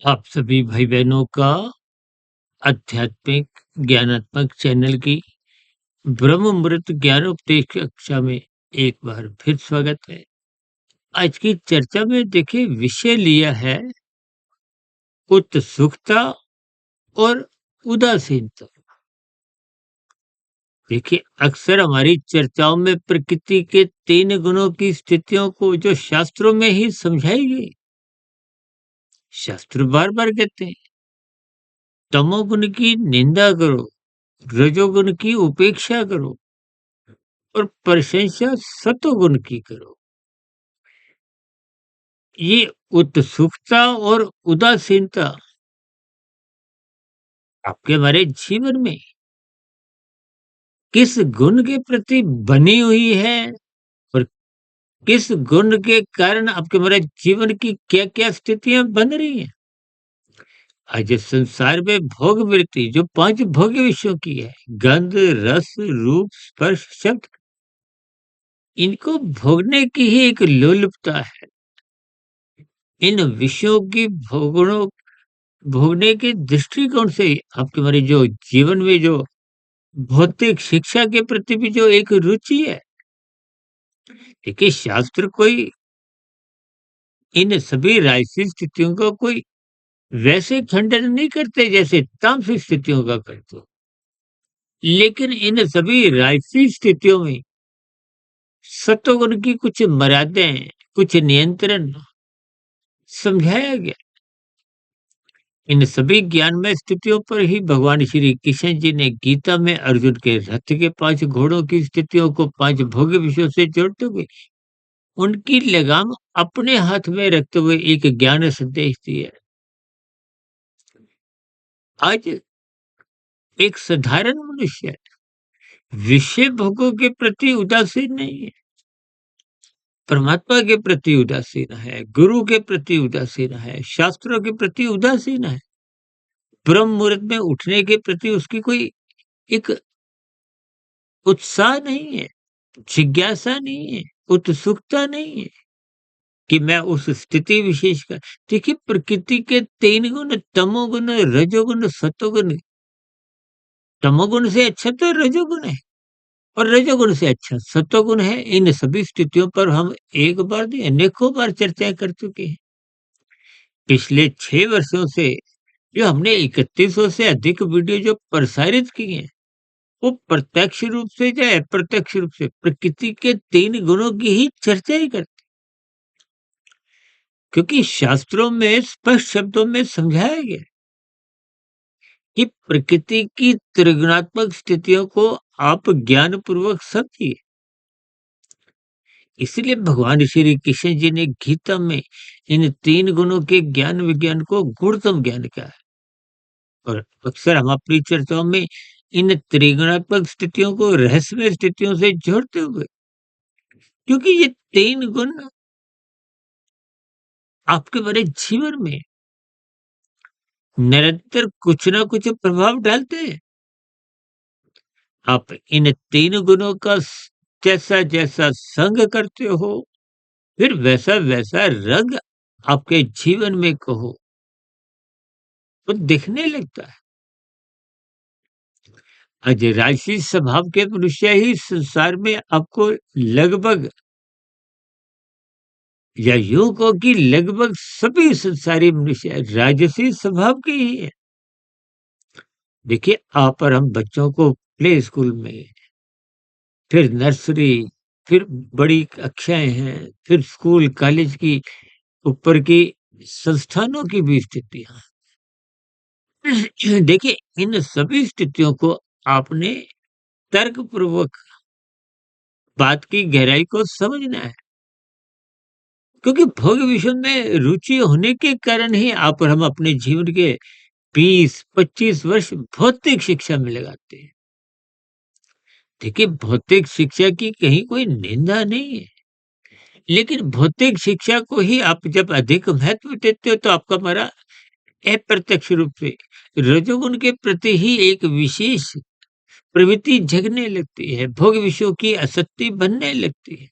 आप सभी भाई-बहनों का आध्यात्मिक ज्ञानात्मक चैनल की ब्रह्ममुहूर्त ज्ञानोपदेश कक्षा में एक बार फिर स्वागत है। आज की चर्चा में देखिए विषय लिया है उत्सुकता और उदासीनता। देखिए अक्सर हमारी चर्चाओं में प्रकृति के 3 गुणों की स्थितियों को जो शास्त्रों में ही समझाई गई। शास्त्र बार-बार कहते हैं तमोगुण की निंदा करो, रजोगुण की उपेक्षा करो और प्रशंसा सतोगुण की करो। ये उत्सुकता और उदासीनता आपके हमारे जीवन में किस गुण के प्रति बनी हुई है और किस गुण के कारण आपके हमारे जीवन की क्या-क्या स्थितियां बन रही हैं। आज इस संसार में भोग वृत्ति जो 5 भोग्य विषयों की है, गंध, रस, रूप, स्पर्श, शब्द, इनको भोगने की ही एक लोलुपता है। इन विषयों की भोगनों भोगने के दृष्टिकोण से आपके हमारे जो जीवन में जो भौतिक शिक्षा के प्रति भी जो एक रुचि है, देखिए शास्त्र कोई इन सभी राजसी स्थितियों का कोई वैसे खंडन नहीं करते जैसे तामसिक स्थितियों का करते हो। लेकिन इन सभी राजसी स्थितियों में सत्वगुण की कुछ मर्यादाएं, कुछ नियंत्रण समझाया गया। इन सभी ज्ञानमय स्थितियों पर ही भगवान श्री कृष्ण जी ने गीता में अर्जुन के रथ के 5 घोड़ों की स्थितियों को 5 भोग्य विषयों से जोड़ते हुए उनकी लगाम अपने हाथ में रखते हुए एक ज्ञान संदेश दिया है। आज एक साधारण मनुष्य विषय भोगों के प्रति उदासीन नहीं है, परमात्मा के प्रति उदासीन है, गुरु के प्रति उदासीन है, शास्त्रों के प्रति उदासीन है, ब्रह्म मुहूर्त में उठने के प्रति उसकी कोई एक उत्साह नहीं है, जिज्ञासा नहीं है, उत्सुकता नहीं है कि मैं उस स्थिति विशेष का। देखिए प्रकृति के 3 गुण तमोगुण, रजोगुण, सतोगुण। तमोगुण से अच्छा तो रजोगुण है और रजोगुण से अच्छा सतोगुण है। इन सभी स्थितियों पर हम एक बार नहीं अनेकों बार चर्चा कर चुके हैं। पिछले 6 वर्षों से जो हमने 3100 से अधिक वीडियो जो प्रसारित किए हैं, वो प्रत्यक्ष रूप से या अप्रत्यक्ष रूप से प्रकृति के 3 गुणों की ही चर्चा ही करते, क्योंकि शास्त्रों में स्पष्ट शब्दों में समझाया गया कि प्रकृति की त्रिगुणात्मक स्थितियों को आप ज्ञान पूर्वक समझिए। इसलिए भगवान श्री कृष्ण जी ने गीता में इन 3 गुणों के ज्ञान विज्ञान को गुणतम ज्ञान कहा है। और अक्सर हम अपनी चर्चाओं में इन त्रिगुणात्मक स्थितियों को रहस्यमय स्थितियों से जोड़ते हुए, क्योंकि ये 3 गुण आपके बड़े जीवन में निरंतर कुछ ना कुछ प्रभाव डालते हैं। आप इन 3 गुणों का जैसा जैसा संग करते हो, फिर वैसा वैसा रंग आपके जीवन में कहो तो दिखने लगता है। आज राजसी स्वभाव के मनुष्य ही संसार में आपको लगभग, या यूं कहो कि लगभग सभी संसारी मनुष्य राजसी स्वभाव के ही है। देखिए आप और हम बच्चों को प्ले स्कूल में, फिर नर्सरी, फिर बड़ी कक्षाएं हैं, फिर स्कूल कॉलेज की ऊपर की संस्थानों की भी स्थितियां। देखिए इन सभी स्थितियों को आपने तर्क पूर्वक बात की गहराई को समझना है, क्योंकि भोग विषय में रुचि होने के कारण ही आप और हम अपने जीवन के 20-25 वर्ष भौतिक शिक्षा में लगाते हैं। देखिए भौतिक शिक्षा की कहीं कोई निंदा नहीं है, लेकिन भौतिक शिक्षा को ही आप जब अधिक महत्व देते हो तो आपका हमारा अप्रत्यक्ष रूप से रजोगुण के प्रति ही एक विशेष प्रवृत्ति जगने लगती है, भोग विषयों की आसक्ति बनने लगती है।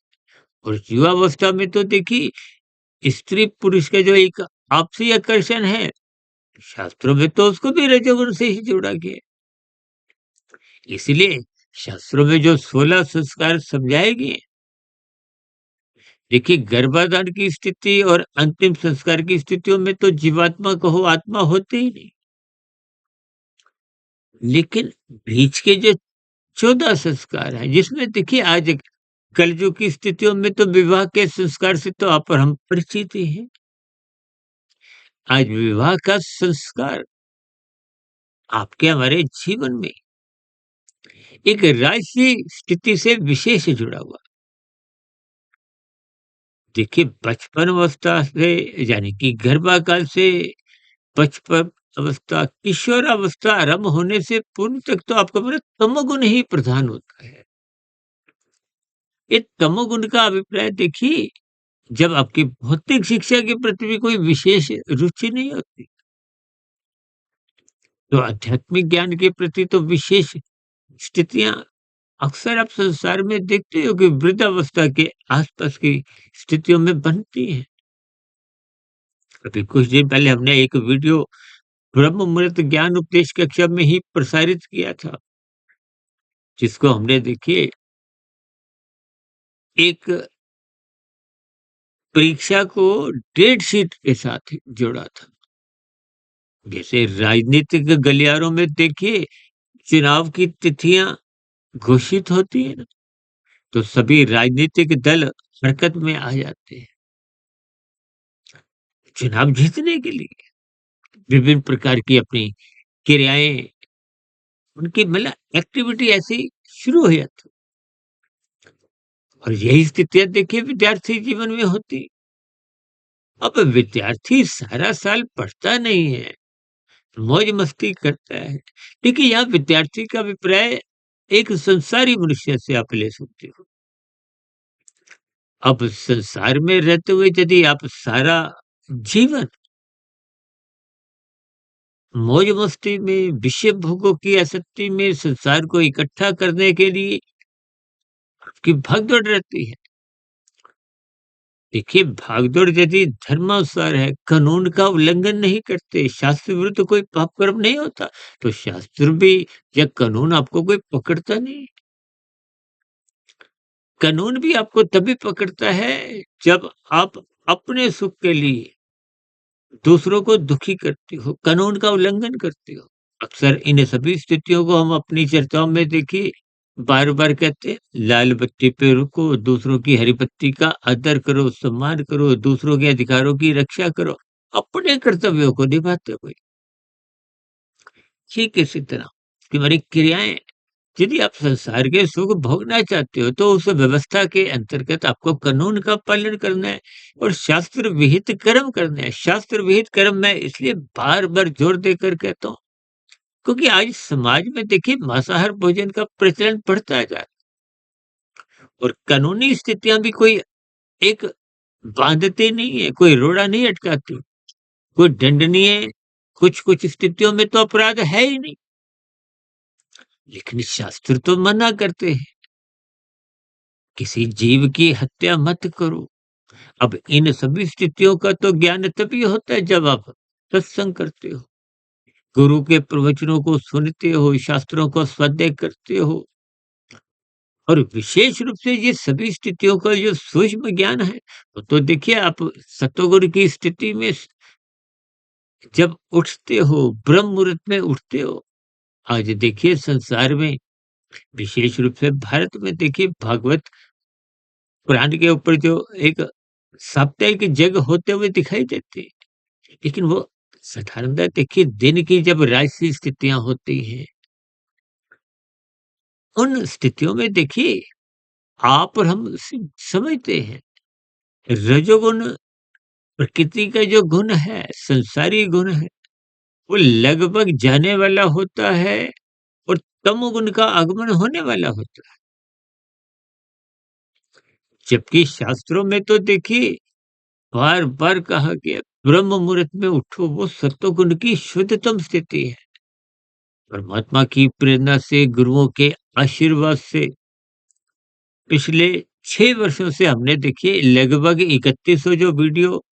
और युवावस्था में तो देखिए स्त्री पुरुष का जो एक आपसी आकर्षण है, शास्त्रों में तो उसको भी रजोगुण से ही जोड़ा गया है। इसलिए शास्त्रों में जो 16 संस्कार समझाए गए हैं, देखिए गर्भाधान की स्थिति और अंतिम संस्कार की स्थितियों में तो जीवात्मा कहो आत्मा होते ही नहीं। लेकिन बीच के जो 14 संस्कार हैं, जिसमें देखिए आज कलयुग की स्थितियों में तो विवाह के संस्कार से तो आप और हम परिचित ही हैं। आज विवाह का संस्कार आपके हमारे जीवन में एक राजसी स्थिति से विशेष जुड़ा हुआ। देखिए बचपन अवस्था से यानी कि गर्भाकाल से बचपन अवस्था, किशोरावस्था आरंभ होने से पूर्व तक तो आपका मतलब तमोगुण ही प्रधान होता है। ये तमोगुण का अभिप्राय देखिए, जब आपकी भौतिक शिक्षा के प्रति भी कोई विशेष रुचि नहीं होती, तो आध्यात्मिक ज्ञान के प्रति तो विशेष स्थितियाँ अक्सर आप संसार में देखते हो कि वृद्धावस्था के आसपास की स्थितियों में बनती हैं। अभी कुछ दिन पहले हमने एक वीडियो ब्रह्म मुहूर्त ज्ञान उपदेश कक्षा में ही प्रसारित किया था, जिसको हमने देखिए एक परीक्षा को डेट शीट के साथ जोड़ा था। जैसे राजनीतिक गलियारों में देखिए चुनाव की तिथियां घोषित होती है ना, तो सभी राजनीतिक दल हरकत में आ जाते हैं चुनाव जीतने के लिए। विभिन्न प्रकार की अपनी क्रियाएं, उनकी मतलब एक्टिविटी ऐसी शुरू हो जाती। और यही स्थितियां देखिए विद्यार्थी जीवन में होती। अब विद्यार्थी सारा साल पढ़ता नहीं है, मौज मस्ती करता है। देखिए यहाँ विद्यार्थी का अभिप्राय एक संसारी मनुष्य से आप ले सकते हो। अब संसार में रहते हुए यदि आप सारा जीवन मौज मस्ती में, विषय भोगों की आसक्ति में, संसार को इकट्ठा करने के लिए आपकी भागदौड़ रहती है। देखिए भागदौड़ यदि धर्मानुसार है, कानून का उल्लंघन नहीं करते, शास्त्र विरुद्ध कोई पाप कर्म नहीं होता, तो शास्त्र भी या कानून आपको कोई पकड़ता नहीं। कानून भी आपको तभी पकड़ता है जब आप अपने सुख के लिए दूसरों को दुखी करते हो, कानून का उल्लंघन करते हो। अक्सर इन सभी स्थितियों को हम अपनी चर्चाओं में देखिए बार-बार कहते हैं, लाल बत्ती पे रुको, दूसरों की हरी बत्ती का आदर करो, सम्मान करो, दूसरों के अधिकारों की रक्षा करो, अपने कर्तव्यों को निभाते हुए। ठीक इसी तरह कि हमारी क्रियाएँ, यदि आप संसार के सुख भोगना चाहते हो, तो उस व्यवस्था के अंतर्गत आपको कानून का पालन करना है और शास्त्र विहित कर्म करने हैं। शास्त्र विहित कर्म मैं इसलिए बार-बार जोर देकर कहता हूँ, क्योंकि आज समाज में देखिए मांसाहार भोजन का प्रचलन बढ़ता जा रहा है और कानूनी स्थितियां भी कोई एक बांधती नहीं है, कोई रोड़ा नहीं अटकाती, कोई दंडनीय कुछ कुछ स्थितियों में तो अपराध है ही नहीं, लेकिन शास्त्र तो मना करते हैं, किसी जीव की हत्या मत करो। अब इन सभी स्थितियों का तो ज्ञान तभी होता है जब आप सत्संग करते हो, गुरु के प्रवचनों को सुनते हो, शास्त्रों को स्वाध्याय करते हो। और विशेष रूप से ये सभी स्थितियों का जो सूक्ष्म ज्ञान है, वो तो देखिए आप सतोगुरु की स्थिति में जब उठते हो, ब्रह्म मुहूर्त में उठते हो। आज देखिए संसार में, विशेष रूप से भारत में देखिए भागवत पुराण के ऊपर जो एक साप्ताहिक जग होते हुए दिखाई देते हैं। लेकिन वो साधारणतः देखिए दिन की जब राजसी स्थितियाँ होती हैं, उन स्थितियों में देखिए आप और हम समझते हैं, रजोगुण प्रकृति का जो गुण है, संसारी गुण है, वो लगभग जाने वाला होता है और तमोगुण का आगमन होने वाला होता है। जबकि शास्त्रों में तो देखिए बार-बार कहा गया, ब्रह्म मुहूर्त में उठो, वो सत्वगुण की शुद्धतम स्थिति है। परमात्मा की प्रेरणा से, गुरुओं के आशीर्वाद से पिछले 6 वर्षों से हमने देखिए लगभग 3100 जो वीडियो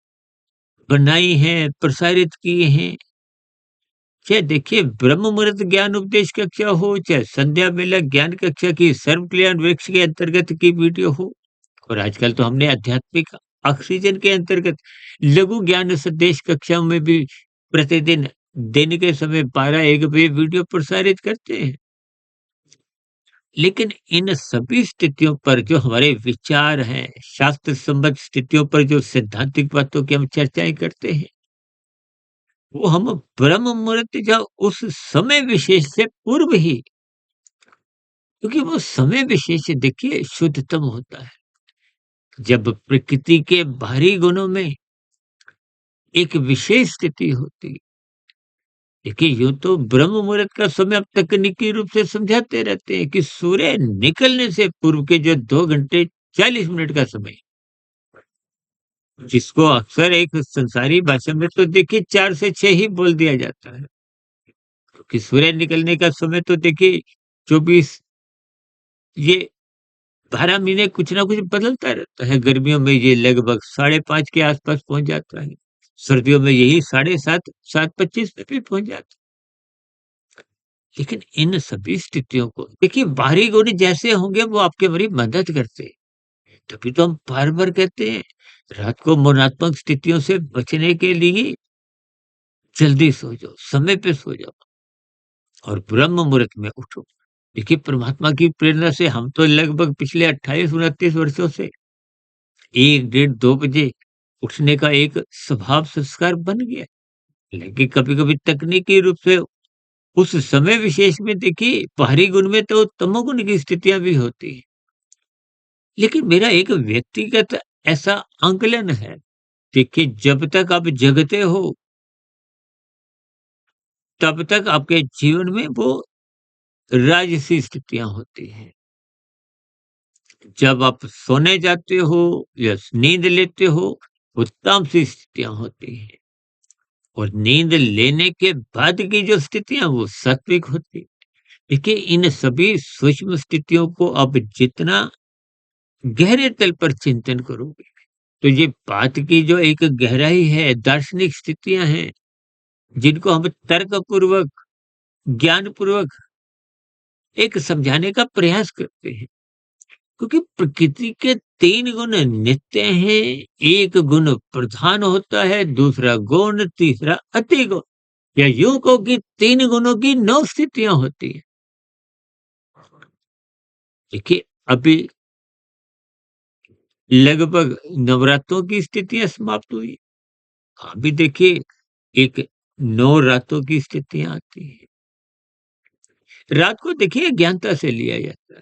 बनाई हैं, प्रसारित किए हैं। चाहे देखिए ब्रह्म मुहूर्त ज्ञान उपदेश कक्षा हो, चाहे संध्या बेला ज्ञान कक्षा की सर्व कल्याण वृक्ष के अंतर्गत की वीडियो हो, और आजकल तो हमने आध्यात्मिक ऑक्सीजन के अंतर्गत लघु ज्ञान संदेश कक्षाओं में भी प्रतिदिन दिन के समय 12-1 बजे वीडियो प्रसारित करते हैं। लेकिन इन सभी स्थितियों पर जो हमारे विचार हैं, शास्त्र संबद्ध स्थितियों पर जो सैद्धांतिक बातों की हम चर्चाएँ करते हैं, वो हम ब्रह्म मुहूर्त या उस समय विशेष से पूर्व ही, क्योंकि वो समय विशेष देखिए शुद्धतम होता है। जब प्रकृति के बाहरी गुणों में एक विशेष स्थिति होती है। देखिए यूँ तो ब्रह्म मुहूर्त का समय आप तकनीकी रूप से समझाते रहते हैं कि सूर्य निकलने से पूर्व के जो 2 घंटे 40 मिनट का समय, जिसको अक्सर एक संसारी भाषा में तो देखिए 4 से 6 ही बोल दिया जाता है। क्योंकि सूर्य निकलने का समय तो देखिए 24, ये 12 महीने कुछ ना कुछ बदलता रहता है। गर्मियों में ये लगभग 5:30 के आसपास पहुँच जाता है। सर्दियों में यही 7:30, 7:25 पे भी पहुँच जाता है। लेकिन इन सभी स्थितियों को देखिए बाहरी गुण जैसे होंगे वो आपकी बड़ी मदद करते हैं। तभी तो हम बार-बार कहते हैं, रात को मरणात्मक स्थितियों से बचने के लिए जल्दी सो जाओ, समय पे सो जाओ और ब्रह्म मुहूर्त में उठो। देखिए परमात्मा की प्रेरणा से हम तो लगभग पिछले 28-29 वर्षों से 1 डेढ़ 2 बजे उठने का एक स्वभाव संस्कार बन गया। लेकिन कभी-कभी तकनीकी रूप से उस समय विशेष में देखिए बाहरी गुण में तो तमोगुण की स्थितियाँ भी होती हैं। लेकिन मेरा एक व्यक्तिगत ऐसा आंकलन है, देखिए जब तक आप जगते हो, तब तक आपके जीवन में वो राजसी स्थितियाँ होती हैं। जब आप सोने जाते हो या नींद लेते हो, वो तामसी स्थितियाँ होती हैं और नींद लेने के बाद की जो स्थितियाँ वो सात्विक होती हैं। देखिए इन सभी सूक्ष्म स्थितियों को आप जितना गहरे तल पर चिंतन करोगे, तो ये बात की जो एक गहराई है, दार्शनिक स्थितियाँ हैं, जिनको हम तर्कपूर्वक, ज्ञानपूर्वक एक समझाने का प्रयास करते हैं। क्योंकि प्रकृति के 3 गुण नित्य हैं, 1 गुण प्रधान होता है, दूसरा गौण, तीसरा अति गौण। या यूँ कहो कि 3 गुणों की 9 स्थितियाँ होती हैं। देखिए अभी लगभग नवरात्रों की स्थितियाँ समाप्त हुई। अभी देखिए एक 9 रातों की स्थितियाँ आती हैं। रात को देखिए अज्ञानता से लिया जाता है।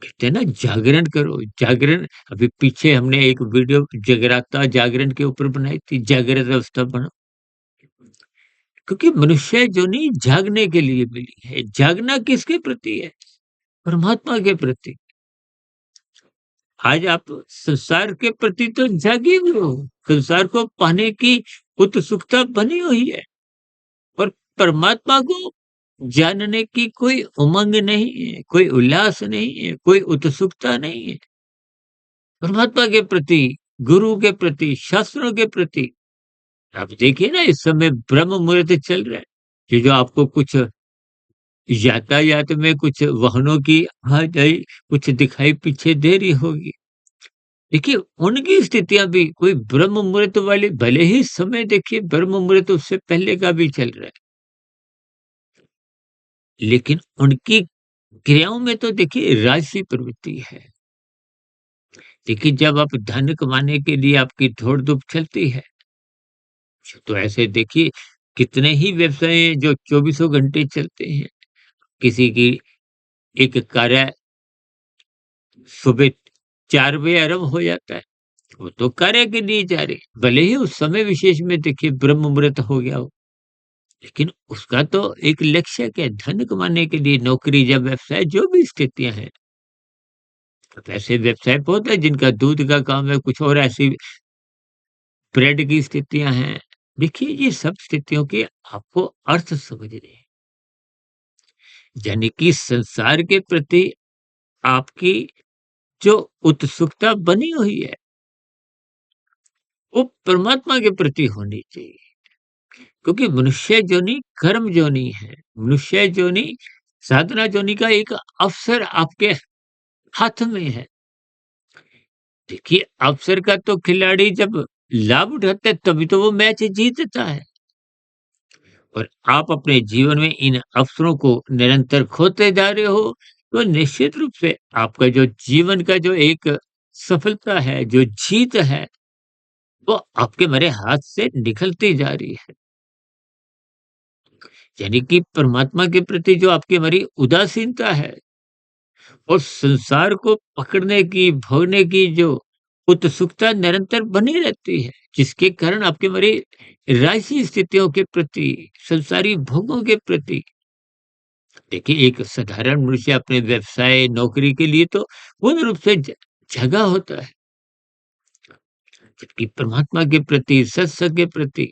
कहते हैं ना जागरण करो, जागरण। अभी पीछे हमने एक वीडियो जगराता जागरण के ऊपर बनाई थी, जागृत अवस्था बनो। क्योंकि मनुष्य जो नहीं जागने के लिए मिली है, जागना किसके प्रति है? परमात्मा के प्रति। आज आप संसार के प्रति तो जागे हुए हो, संसार को पाने की उत्सुकता बनी हुई है, और परमात्मा को जानने की कोई उमंग नहीं है, कोई उल्लास नहीं है, कोई उत्सुकता नहीं है। परमात्मा के प्रति, गुरु के प्रति, शास्त्रों के प्रति आप देखिए ना इस समय ब्रह्म मुहूर्त चल रहा है। ये जो आपको कुछ यातायात में कुछ वाहनों की आवाजाही कुछ दिखाई पीछे दे रही होगी। देखिए उनकी स्थितियाँ भी कोई ब्रह्म मुहूर्त वाली, भले ही समय देखिए ब्रह्म मुहूर्त उससे पहले का भी चल रहा है। लेकिन उनकी क्रियाओं में तो देखिए राजसी प्रवृत्ति है। देखिए जब आप धन कमाने के लिए आपकी दौड़-धूप चलती है, तो ऐसे देखिए कितने ही व्यवसाय हैं जो चौबीसों घंटे चलते हैं। किसी की एक कार्य सुबह 4 बजे आरंभ हो जाता है, वो तो कार्य के लिए जा रहे हैं। भले ही उस समय विशेष में देखिए ब्रह्म मुहूर्त हो गया हो, लेकिन उसका तो एक लक्ष्य क्या है, धन कमाने के लिए नौकरी या व्यवसाय जो भी स्थितियाँ हैं। अब ऐसे व्यवसाय बहुत है जिनका दूध का काम है, कुछ और ऐसी ब्रेड की स्थितियाँ हैं। देखिए ये सब स्थितियों के आपको अर्थ समझने हैं। यानी कि संसार के प्रति आपकी जो उत्सुकता बनी हुई है, वो परमात्मा के प्रति होनी चाहिए। क्योंकि मनुष्य योनि कर्म योनि है। मनुष्य योनि साधना योनि का एक अवसर आपके हाथ में है। देखिए, अवसर का तो खिलाड़ी जब लाभ उठाता है तभी तो वो मैच जीतता है। और आप अपने जीवन में इन अवसरों को निरंतर खोते जा रहे हो, तो निश्चित रूप से आपका जो जीवन का जो एक सफलता है, जो जीत है, वो आपके मेरे हाथ से निकलती जा रही है। यानी कि परमात्मा के प्रति जो आपकी हमारी उदासीनता है और संसार को पकड़ने की, भोगने की जो उत्सुकता निरंतर बनी रहती है, जिसके कारण आपकी हमारी राजसी स्थितियों के प्रति, संसारी भोगों के प्रति देखिए, एक साधारण मनुष्य अपने व्यवसाय, नौकरी के लिए तो पूर्ण रूप से जगा होता है, जबकि परमात्मा के प्रति, सत्संग के प्रति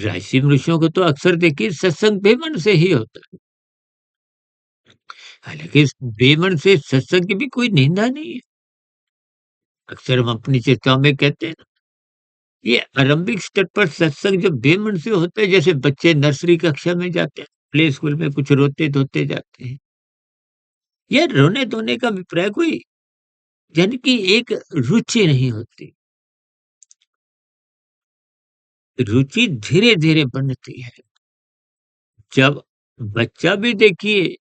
राजसी मनुष्यों को तो अक्सर देखिए सत्संग बेमन से ही होता है। हालाँकि इस बेमन से सत्संग की भी कोई निंदा नहीं है। अक्सर हम अपनी चर्चाओं में कहते हैं ना, ये आरंभिक स्तर पर सत्संग जो बेमन से होता है, जैसे बच्चे नर्सरी कक्षा में जाते हैं, प्ले स्कूल में कुछ रोते-धोते जाते हैं। या रोने-धोने का अभिप्राय कोई यानी कि एक रुचि नहीं होती। रुचि धीरे-धीरे बनती है। जब बच्चा भी देखिए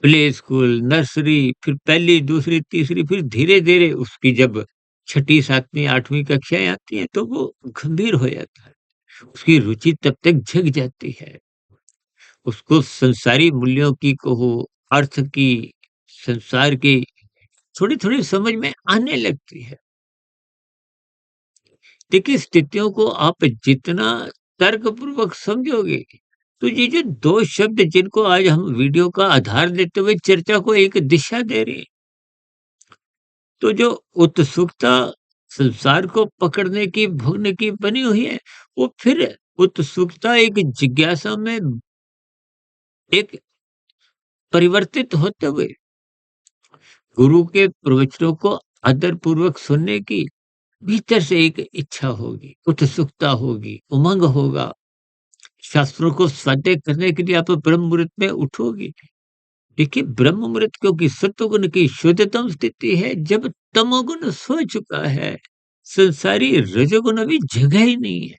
प्ले स्कूल, नर्सरी, फिर पहली, दूसरी, तीसरी, फिर धीरे-धीरे उसकी जब छठी, 7वीं, 8वीं कक्षाएँ आती हैं, तो वो गंभीर हो जाता है। उसकी रुचि तब तक जग जाती है। उसको संसारी मूल्यों की कहो, अर्थ की, संसार की थोड़ी-थोड़ी समझ में आने लगती है। देखिए, स्थितियों को आप जितना तर्कपूर्वक समझोगे, तो ये जो 2 शब्द जिनको आज हम वीडियो का आधार देते हुए चर्चा को एक दिशा दे रहे हैं, तो जो उत्सुकता संसार को पकड़ने की, भोगने की बनी हुई है, वो फिर उत्सुकता एक जिज्ञासा में एक परिवर्तित होते हुए गुरु के प्रवचनों को आदरपूर्वक सुनने की भीतर से एक इच्छा होगी, उत्सुकता होगी, उमंग होगा। शास्त्रों को स्वाध्याय करने के लिए आप ब्रह्म मुहूर्त में उठोगे। देखिए, ब्रह्म मुहूर्त क्योंकि सत्वगुण की शुद्धतम स्थिति है, जब तमोगुण सो चुका है, संसारी रजोगुण अभी जगा ही नहीं है।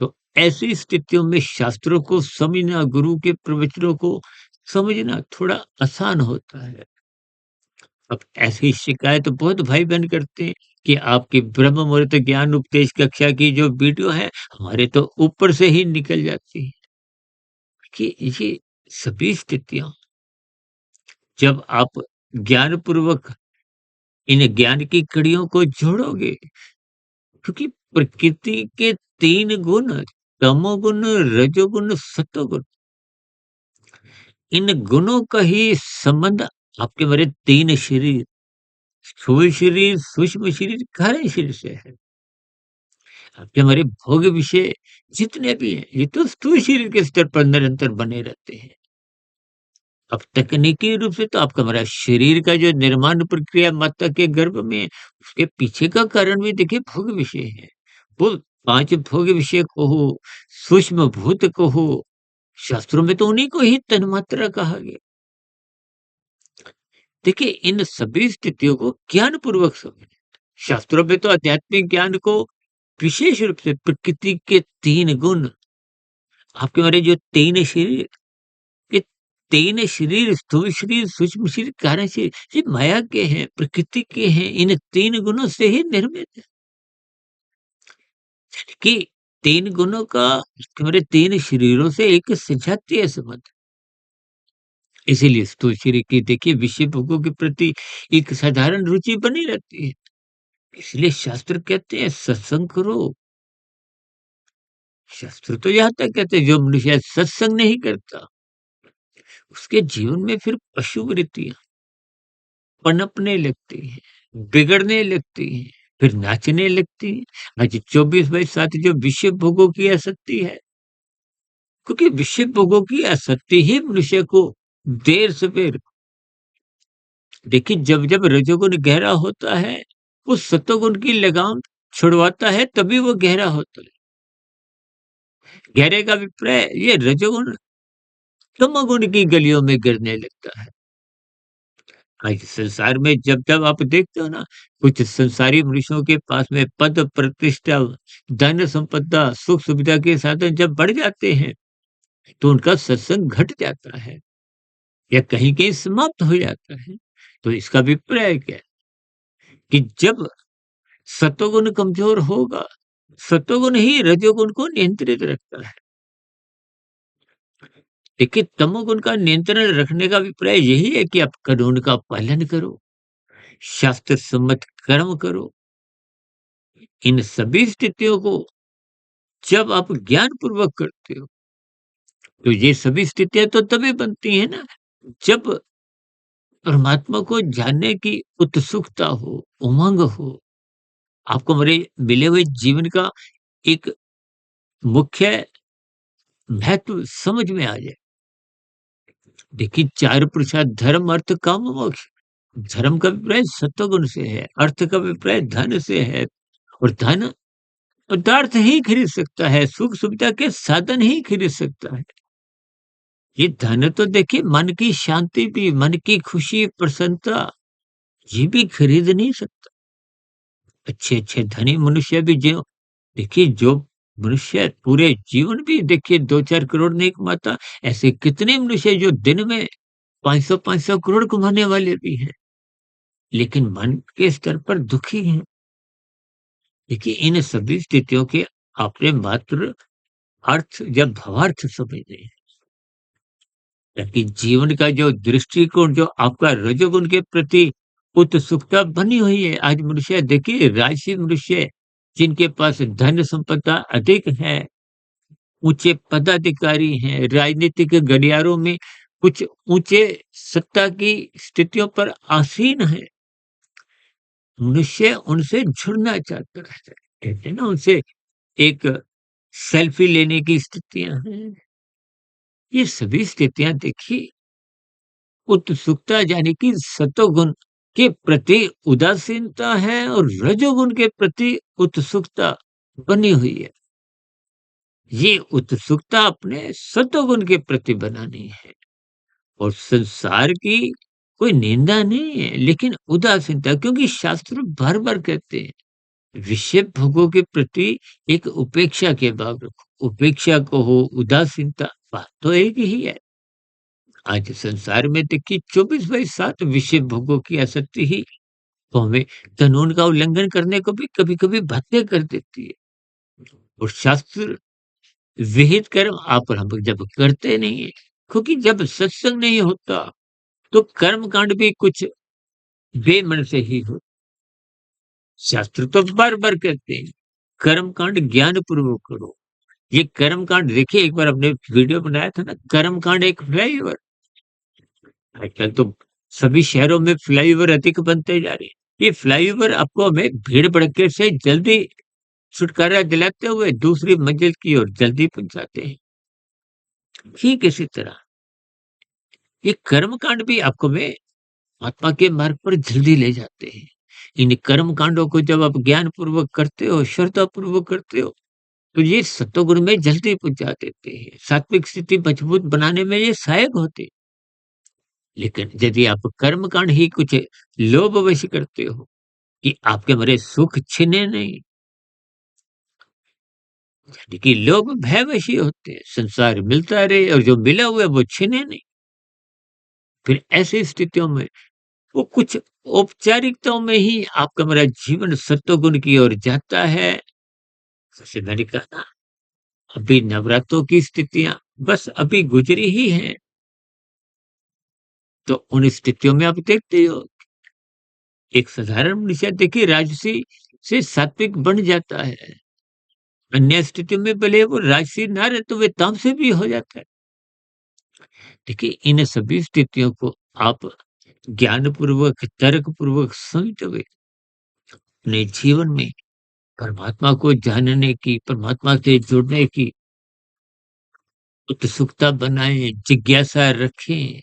तो ऐसी स्थितियों में शास्त्रों को समझना, गुरु के प्रवचनों को समझना थोड़ा आसान होता है। अब ऐसी शिकायत बहुत भाई-बहन करते हैं कि आपकी ब्रह्म मुहूर्त ज्ञान उपदेश कक्षा की जो वीडियो है, हमारे तो ऊपर से ही निकल जाती है। कि ये सभी स्थितियाँ जब आप ज्ञानपूर्वक इन ज्ञान की कड़ियों को जोड़ोगे, क्योंकि प्रकृति के 3 गुण तमोगुण, रजोगुण, सतोगुण, इन गुणों का ही संबंध आपके हमारे 3 शरीर, स्थूल शरीर, सूक्ष्म शरीर, कारण शरीर से है। आपके हमारे भोग विषय जितने भी हैं, ये तो स्थूल शरीर के स्तर पर निरंतर बने रहते हैं। अब तकनीकी रूप से तो आपका हमारा शरीर का जो निर्माण प्रक्रिया माता के गर्भ में है, उसके पीछे का कारण भी देखिए भोग विषय है। वो 5 भोग विषय कहो, सूक्ष्म भूत कहो, शास्त्रों में तो उन्हीं को ही तन्मात्रा कहा गया। देखिए, इन सभी स्थितियों को ज्ञानपूर्वक समझें। शास्त्रों में तो आध्यात्मिक ज्ञान को विशेष रूप से प्रकृति के 3 गुण, आपके हमारे जो 3 शरीर, ये 3 शरीर, स्थूल शरीर, सूक्ष्म शरीर, कारण शरीर, ये माया के हैं, प्रकृति के हैं, इन 3 गुणों से ही निर्मित है। कि 3 गुणों का हमारे 3 शरीरों से एक सजातीय संबंध। इसीलिए स्थूल शरीर की देखिए विषय भोगों के प्रति एक साधारण रुचि बनी रहती है। इसलिए शास्त्र कहते हैं सत्संग करो। शास्त्र तो यहाँ तक कहते हैं जो मनुष्य सत्संग नहीं करता, उसके जीवन में फिर पशु वृत्तियाँ पनपने लगती हैं, बिगड़ने लगती हैं, फिर नाचने लगती हैं। आज 24/7 जो विषय भोगों की आसक्ति है, क्योंकि विषय भोगों की आसक्ति ही मनुष्य को देर सवेर देखिए जब-जब रजोगुण गहरा होता है, वो सतोगुण की लगाम छुड़वाता है तभी वो गहरा होता है। गहरे का अभिप्राय ये रजोगुण तमोगुण की गलियों में गिरने लगता है। आज संसार में जब-जब आप देखते हो ना, कुछ संसारी मनुष्यों के पास में पद, प्रतिष्ठा, धन संपदा, सुख सुविधा के साधन जब बढ़ जाते हैं, तो उनका सत्संग घट जाता है या कहीं-कहीं समाप्त हो जाता है। तो इसका अभिप्राय क्या है कि जब सतोगुण कमज़ोर होगा, सतोगुण ही रजोगुण को नियंत्रित रखता है। देखिए, तमोगुण का नियंत्रण रखने का अभिप्राय यही है कि आप कानून का पालन करो, शास्त्र सम्मत कर्म करो। इन सभी स्थितियों को जब आप ज्ञानपूर्वक करते हो, तो ये सभी स्थितियाँ तो तभी बनती हैं ना, जब परमात्मा को जानने की उत्सुकता हो, उमंग हो, आपको मेरे मिले हुए जीवन का एक मुख्य महत्व समझ में आ जाए। देखिए 4 पुरुषार्थ धर्म, अर्थ, काम, मोक्ष। धर्म का अभिप्राय सत्वगुण से है, अर्थ का अभिप्राय धन से है और धन पदार्थ ही खरीद सकता है, सुख सुविधा के साधन ही खरीद सकता है। ये धन तो देखिए मन की शांति भी, मन की खुशी, प्रसन्नता ये भी खरीद नहीं सकता। अच्छे-अच्छे धनी मनुष्य भी जो देखिए जो मनुष्य पूरे जीवन भी देखिए 2-4 करोड़ नहीं कमाता, ऐसे कितने मनुष्य जो दिन में 500-500 करोड़ कमाने वाले भी हैं, लेकिन मन के स्तर पर दुखी हैं। देखिए इन सभी स्थितियों के आपने मात्र अर्थ या भावार्थ समझने हैं। ताकि जीवन का जो दृष्टिकोण जो आपका रजोगुण के प्रति उत्सुकता बनी हुई है। आज मनुष्य देखिए राजसी मनुष्य जिनके पास धन संपदा अधिक है, ऊंचे पदाधिकारी हैं, राजनीतिक गलियारों में कुछ ऊंचे सत्ता की स्थितियों पर आसीन है, मनुष्य उनसे जुड़ना चाहता रहता है। कहते हैं ना उनसे एक सेल्फी लेने की स्थितियां हैं। ये सभी स्थितियां देखिए उत्सुकता यानी कि सतोगुण के प्रति उदासीनता है और रजोगुण के प्रति उत्सुकता बनी हुई है। ये उत्सुकता अपने सतोगुण के प्रति बनानी है और संसार की कोई निंदा नहीं है लेकिन उदासीनता, क्योंकि शास्त्र बार बार कहते हैं विषय भोगों के प्रति एक उपेक्षा के भाव रखो। उपेक्षा को हो उदासीनता, बात तो एक ही है। आज संसार में देखिए 24/7 विषय भोगों की आसक्ति ही तो हमें कानून का उल्लंघन करने को भी कभी-कभी बाध्य कर देती है। और शास्त्र विहित कर्म आप और हम जब करते नहीं है, क्योंकि जब सत्संग नहीं होता तो कर्म कांड भी कुछ बेमन से ही हो। शास्त्र तो बार-बार कहते हैं कर्म कांड ज्ञान पूर्वक करो। ये कर्म कांड देखिए, एक बार हमने वीडियो बनाया था ना, कर्म कांड एक फ्लाईओवर। आजकल तो सभी शहरों में फ्लाईओवर अधिक बनते जा रहे हैं। ये फ्लाईओवर आपको हमें भीड़ भड़के से जल्दी छुटकारा दिलाते हुए दूसरी मंजिल की ओर जल्दी पहुंचाते हैं। ठीक इसी तरह ये कर्म कांड भी आपको में आत्मा के मार्ग पर जल्दी ले जाते हैं। इन कर्म कांडों को जब आप ज्ञान पूर्वक करते हो, श्रद्धा पूर्वक करते हो, तो ये सत्वगुण में जल्दी पहुंचा देते हैं। सात्विक स्थिति मजबूत बनाने में ये सहायक होते हैं। लेकिन यदि आप कर्म कांड ही कुछ लोभवश करते हो कि आपके मेरे सुख छिने नहीं, यानी कि लोग भयवशी होते हैं, संसार मिलता रहे और जो मिला हुआ है वो छिने नहीं। फिर ऐसी स्थितियों में वो कुछ औपचारिकताओं में ही आपका मेरा जीवन सत्वगुण की ओर जाता है। जैसे मैंने कहा ना, अभी नवरात्रों की स्थितियां बस अभी गुजरी ही हैं, तो उन स्थितियों में आप देखते हो एक साधारण मनुष्य देखिए राजसी से सात्विक बन जाता है। अन्य स्थिति में भले वो राजसी ना रहे तो वे तामसी भी हो जाता है। देखिए इन सभी स्थितियों को आप ज्ञानपूर्वक, तर्कपूर्वक समझते हुए अपने जीवन में परमात्मा को जानने की, परमात्मा से जुड़ने की उत्सुकता बनाएँ, जिज्ञासा रखें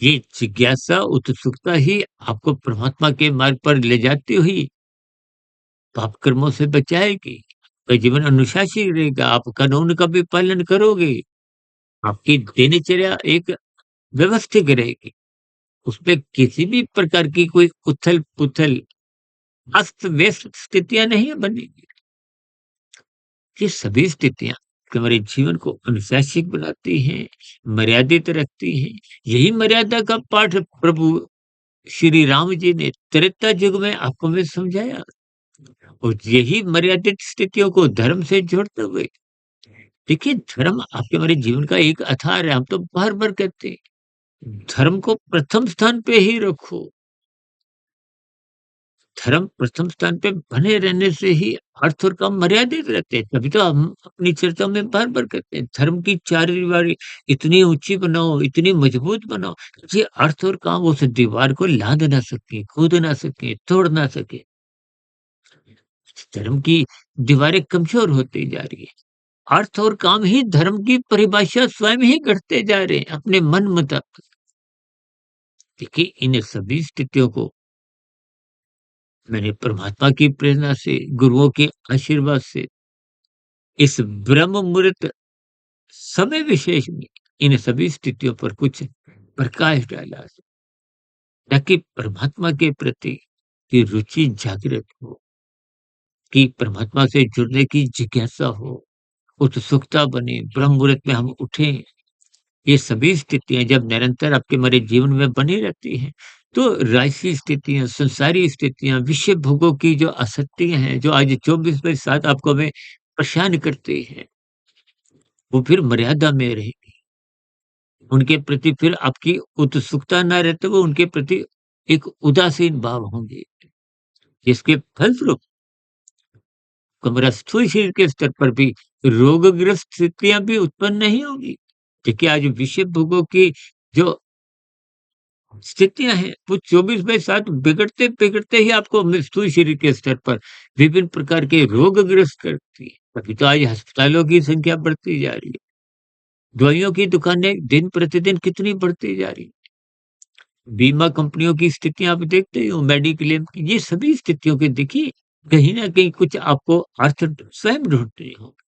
ये जिज्ञासा, उत्सुकता ही आपको परमात्मा के मार्ग पर ले जाती हुई पाप कर्मों से बचाएगी। आपका जीवन अनुशासित रहेगा, आप कानून का भी पालन करोगे, आपकी दिनचर्या एक व्यवस्थित रहेगी। उसपे किसी भी प्रकार की कोई उथल-पुथल, अस्त-व्यस्त स्थितियाँ नहीं बनेगी। ये सभी स्थितियाँ हमारे जीवन को अनुशासित बनाती हैं, मर्यादित रखती हैं। यही मर्यादा का पाठ प्रभु श्री राम जी ने त्रेता युग में आपको में समझाया, और यही मर्यादित स्थितियों को धर्म से जोड़ते हुए, देखिए धर्म आपके हमारे जीवन का एक आधार है। हम तो बार-बार कहते हैं, धर्म को प्रथम स्थान पे ही रखो। धर्म प्रथम स्थान पे बने रहने से ही अर्थ और काम मर्यादित रहते हैं। तभी तो हम अपनी चर्चा में बार-बार कहते हैं, धर्म की चारदीवारी इतनी ऊँची बनाओ, इतनी मजबूत बनाओ, कि अर्थ और काम उस दीवार को लाँघ ना सके, कूद ना सके, तोड़ ना सके। धर्म की दीवारें कमज़ोर होती जा रही है। अर्थ और काम ही धर्म की परिभाषा स्वयं ही गढ़ते जा रहे हैं, अपने मन मुताबिक। देखिए, इन सभी स्थितियों को मैंने परमात्मा की प्रेरणा से, गुरुओं के आशीर्वाद से, इस ब्रह्म मुहूर्त समय विशेष में इन सभी स्थितियों पर कुछ प्रकाश डाला, ताकि परमात्मा के प्रति की रुचि जागृत हो, कि परमात्मा से जुड़ने की जिज्ञासा हो, उत्सुकता बने, ब्रह्म मुहूर्त में हम उठें। ये सभी स्थितियाँ जब निरंतर आपके हमारे जीवन में बनी रहती हैं, तो राशि स्थितियाँ, संसारी स्थितियाँ, विषय भोगों की जो आसक्तियाँ हैं, जो आज 24/7 आपको हमें परेशान करती हैं, वो फिर मर्यादा में रहेगी। उनके प्रति फिर आपकी उत्सुकता ना रहते हुए उनके प्रति एक उदासीन भाव होंगे, जिसके फलस्वरूप हमारा स्थूल शरीर के स्तर पर भी रोगग्रस्त स्थितियाँ भी उत्पन्न नहीं होंगी। देखिए, आज विषय भोगों की जो स्थितियाँ हैं, वो 24/7 बिगड़ते-बिगड़ते ही आपको स्थूल शरीर के स्तर पर विभिन्न प्रकार के रोगग्रस्त करती है। तभी तो आज अस्पतालों की संख्या बढ़ती जा रही है। दवाइयों की दुकानें दिन-प्रतिदिन कितनी बढ़ती जा रही हैं। बीमा कंपनियों की स्थितियाँ आप देखते ही हो, मेडिक्लेम की, ये सभी स्थितियों के देखिए, कहीं न कहीं कुछ आपको अर्थ स्वयं ढूँढने होंगे,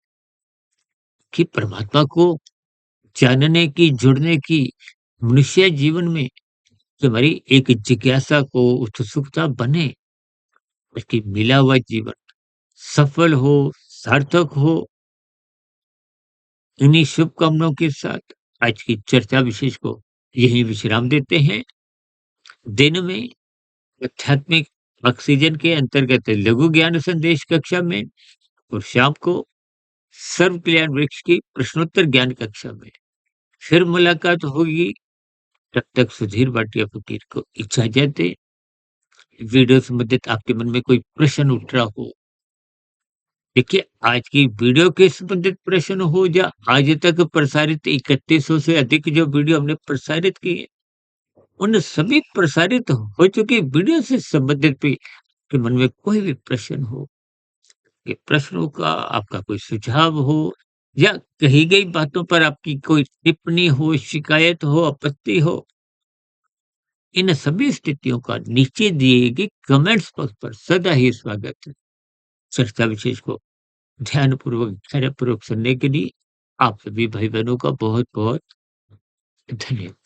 कि परमात्मा को जानने की, जुड़ने की मनुष्य जीवन में जो हमारी एक जिज्ञासा को उत्सुकता बने, उसकी मिला हुआ जीवन सफल हो, सार्थक हो, इन्हीं शुभकामनाओं के साथ आज की चर्चा विशेष को यहीं विश्राम देते हैं। दिन में आध्यात्मिक ऑक्सीजन के अंतर्गत लघु ज्ञान संदेश कक्षा में, और शाम को सर्व कल्याण वृक्ष की प्रश्नोत्तर ज्ञान कक्षा में फिर मुलाकात होगी। तब तक सुधीर भाटिया फकीर को इजाजत दें। वीडियो संबंधित आपके मन में कोई प्रश्न उठ रहा हो, देखिए आज की वीडियो के संबंधित प्रश्न हो, या आज तक प्रसारित 3100 से अधिक जो वीडियो हमने प्रसारित की है, उन सभी प्रसारित हो चुकी वीडियो से संबंधित भी आपके मन में कोई भी प्रश्न हो, ये प्रश्नों का आपका कोई सुझाव हो, या कही गई बातों पर आपकी कोई टिप्पणी हो, शिकायत हो, आपत्ति हो, इन सभी स्थितियों का नीचे दिए गए कमेंट्स बॉक्स पर सदा ही स्वागत है। चर्चा विशेष को ध्यानपूर्वक, धैर्यपूर्वक सुनने के लिए आप सभी भाई-बहनों का बहुत-बहुत धन्यवाद।